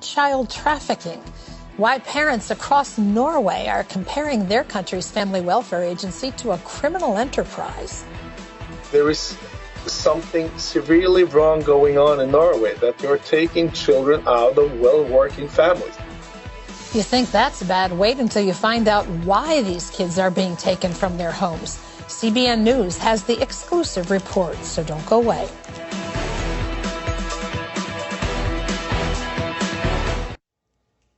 child trafficking. Why parents across Norway are comparing their country's family welfare agency to a criminal enterprise. There is something severely wrong going on in Norway, that you're taking children out of well-working families. You think that's bad? Wait until you find out why these kids are being taken from their homes. CBN News has the exclusive report, so don't go away.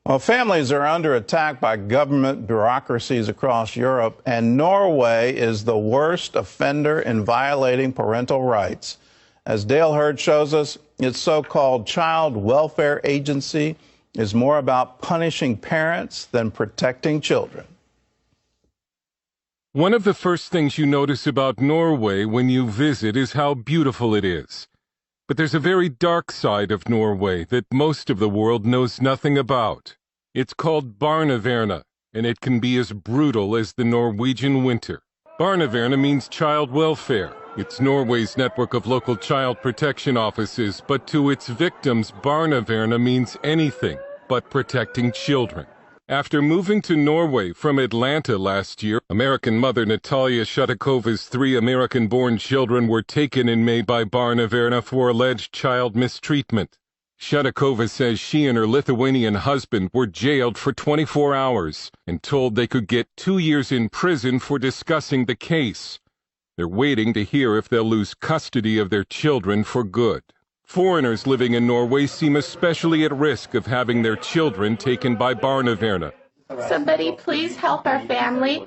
Well, families are under attack by government bureaucracies across Europe, and Norway is the worst offender in violating parental rights. As Dale Hurd shows us, its so-called child welfare agency is more about punishing parents than protecting children. One of the first things you notice about Norway when you visit is how beautiful it is. But there's a very dark side of Norway that most of the world knows nothing about. It's called barnevernet, and it can be as brutal as the Norwegian winter. Barnevernet means child welfare. It's Norway's network of local child protection offices, but to its victims, barnevernet means anything but protecting children. After moving to Norway from Atlanta last year, American mother Natalia Shutakova's 3 American-born children were taken in May by barnevernet for alleged child mistreatment. Shutakova says she and her Lithuanian husband were jailed for 24 hours and told they could get 2 years in prison for discussing the case. They're waiting to hear if they'll lose custody of their children for good. Foreigners living in Norway seem especially at risk of having their children taken by barnevernet. Somebody please help our family.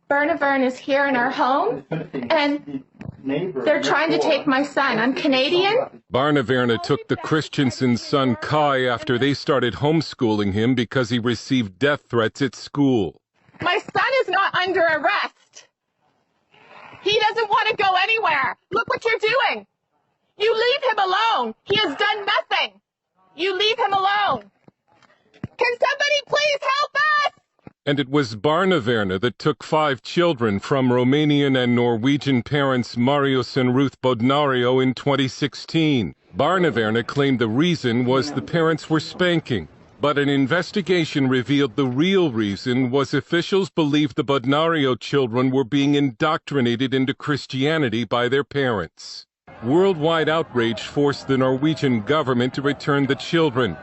Barnevernet is here in our home, and they're trying to take my son. I'm Canadian. Barnevernet took the Christensen's son Kai after they started homeschooling him because he received death threats at school. My son is not under arrest. He doesn't want to go anywhere. Look what you're doing. You leave him alone. He has done nothing. You leave him alone. Can somebody please help us? And it was barnevernet that took 5 children from Romanian and Norwegian parents Marius and Ruth Bodnario in 2016. Barnevernet claimed the reason was the parents were spanking. But an investigation revealed the real reason was officials believed the Bodnario children were being indoctrinated into Christianity by their parents. Worldwide outrage forced the Norwegian government to return the children.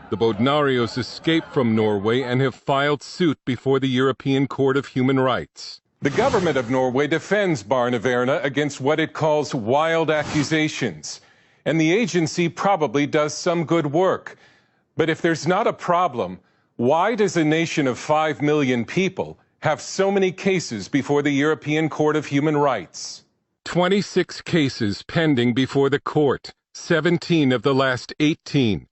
The Bodnarios escaped from Norway and have filed suit before the European Court of Human Rights. The government of Norway defends barnevernet against what it calls wild accusations. And the agency probably does some good work. But if there's not a problem, why does a nation of 5 million people have so many cases before the European Court of Human Rights? 26 cases pending before the court, 17 of the last 18.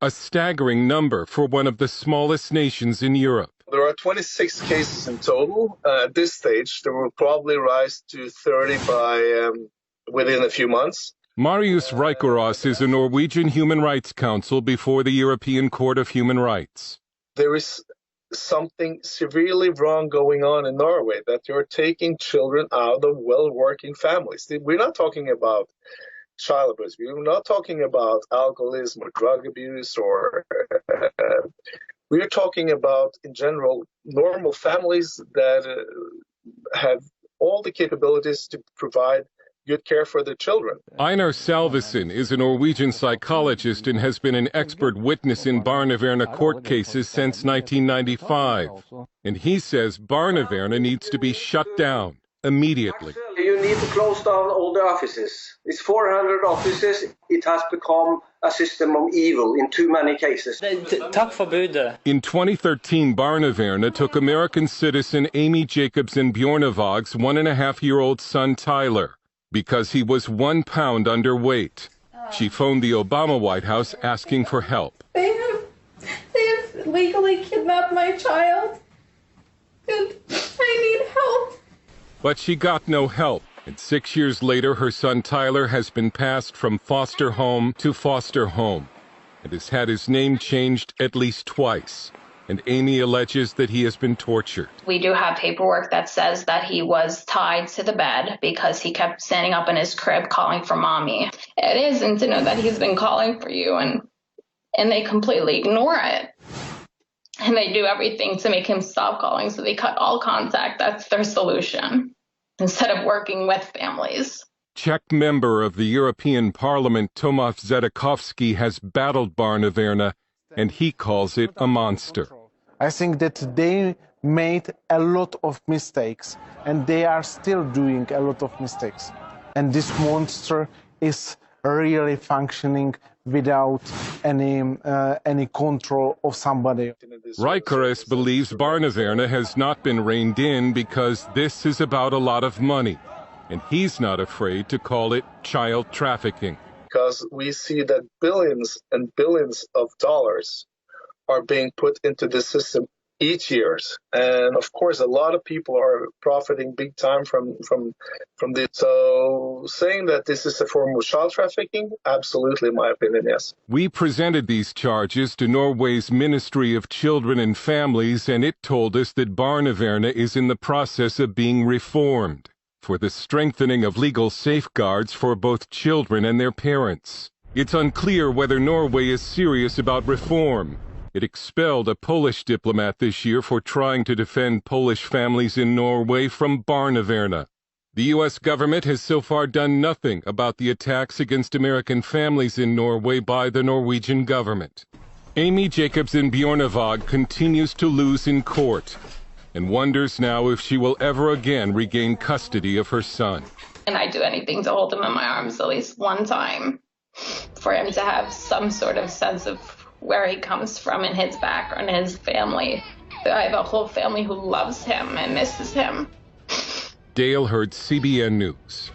A staggering number for one of the smallest nations in Europe. There are 26 cases in total. At this stage, there will probably rise to 30 by within a few months. Marius Reikerås is a Norwegian human rights counsel before the European Court of Human Rights. There is something severely wrong going on in Norway, that you're taking children out of well-working families. We're not talking about child abuse. We're not talking about alcoholism or drug abuse, or we're talking about, in general, normal families that have all the capabilities to provide good care for their children. Einar Salvesen is a Norwegian psychologist and has been an expert witness in barnevernet court cases since 1995. And he says barnevernet needs to be shut down immediately. You need to close down all the offices. It's 400 offices. It has become a system of evil in too many cases. In 2013, barnevernet took American citizen Amy Jacobsen Bjornevag's 1.5-year-old son Tyler because he was 1 pound underweight. She phoned the Obama White House asking for help. They have legally kidnapped my child, and I need help. But she got no help, and 6 years later her son Tyler has been passed from foster home to foster home and has had his name changed at least twice. And Amy alleges that he has been tortured. We do have paperwork that says that he was tied to the bed because he kept standing up in his crib calling for mommy. It isn't to know that he's been calling for you, and and they completely ignore it. And they do everything to make him stop calling. So they cut all contact. That's their solution, instead of working with families. Czech member of the European Parliament Tomáš Zedekovský has battled Barneverna, and he calls it a monster. I think that they made a lot of mistakes, and they are still doing a lot of mistakes. And this monster is really functioning without any control of somebody. Rijkeres believes Barneverna has not been reined in because this is about a lot of money, and he's not afraid to call it child trafficking. Because we see that billions and billions of dollars are being put into the system each year. And of course, a lot of people are profiting big time from this. So saying that this is a form of child trafficking, absolutely, in my opinion, yes. We presented these charges to Norway's Ministry of Children and Families, and it told us that Barneverna is in the process of being reformed for the strengthening of legal safeguards for both children and their parents. It's unclear whether Norway is serious about reform. It expelled a Polish diplomat this year for trying to defend Polish families in Norway from Barneverna. The U.S. government has so far done nothing about the attacks against American families in Norway by the Norwegian government. Amy Jacobsen Bjornevag continues to lose in court and wonders now if she will ever again regain custody of her son. And I'd do anything to hold him in my arms at least one time, for him to have some sort of sense of where he comes from and his background, his family. I have a whole family who loves him and misses him. Dale Hurd, CBN News.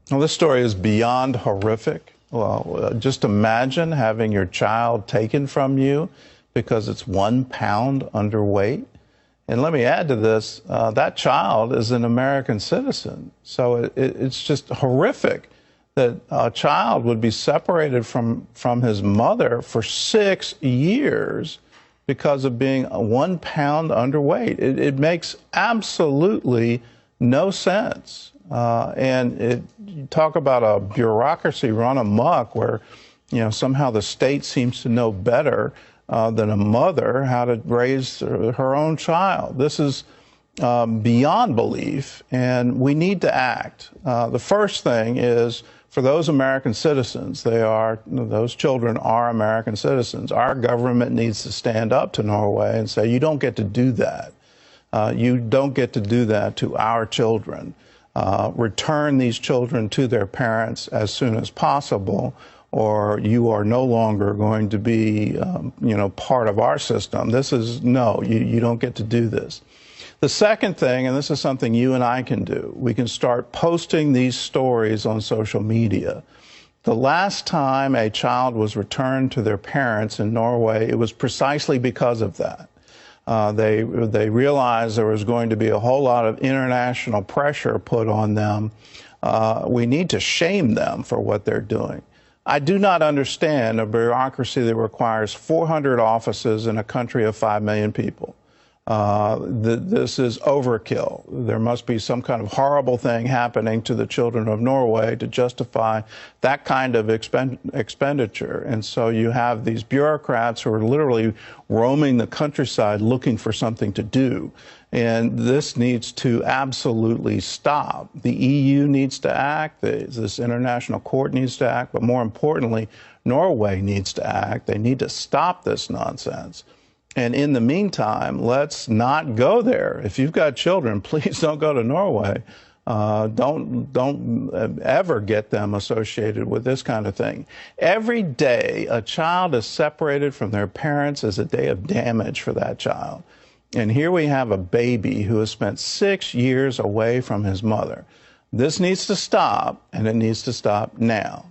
Well, this story is beyond horrific. Well, just imagine having your child taken from you because it's 1 pound underweight. And let me add to this, that child is an American citizen. So it's just horrific that a child would be separated from his mother for 6 years because of being 1 pound underweight. It makes absolutely no sense. And you talk about a bureaucracy run amok where, somehow the state seems to know better than a mother how to raise her own child. This is beyond belief, and we need to act. The first thing is, for those American citizens, those children are American citizens. Our government needs to stand up to Norway and say, you don't get to do that. You don't get to do that to our children. Return these children to their parents as soon as possible, or you are no longer going to be, part of our system. You don't get to do this. The second thing, and this is something you and I can do, we can start posting these stories on social media. The last time a child was returned to their parents in Norway, it was precisely because of that. They realized there was going to be a whole lot of international pressure put on them. We need to shame them for what they're doing. I do not understand a bureaucracy that requires 400 offices in a country of 5 million people. This is overkill. There must be some kind of horrible thing happening to the children of Norway to justify that kind of expenditure. And so you have these bureaucrats who are literally roaming the countryside looking for something to do. And this needs to absolutely stop. The EU needs to act. This international court needs to act. But more importantly, Norway needs to act. They need to stop this nonsense. And in the meantime, let's not go there. If you've got children, please don't go to Norway. Don't ever get them associated with this kind of thing. Every day a child is separated from their parents is a day of damage for that child. And here we have a baby who has spent 6 years away from his mother. This needs to stop, and it needs to stop now.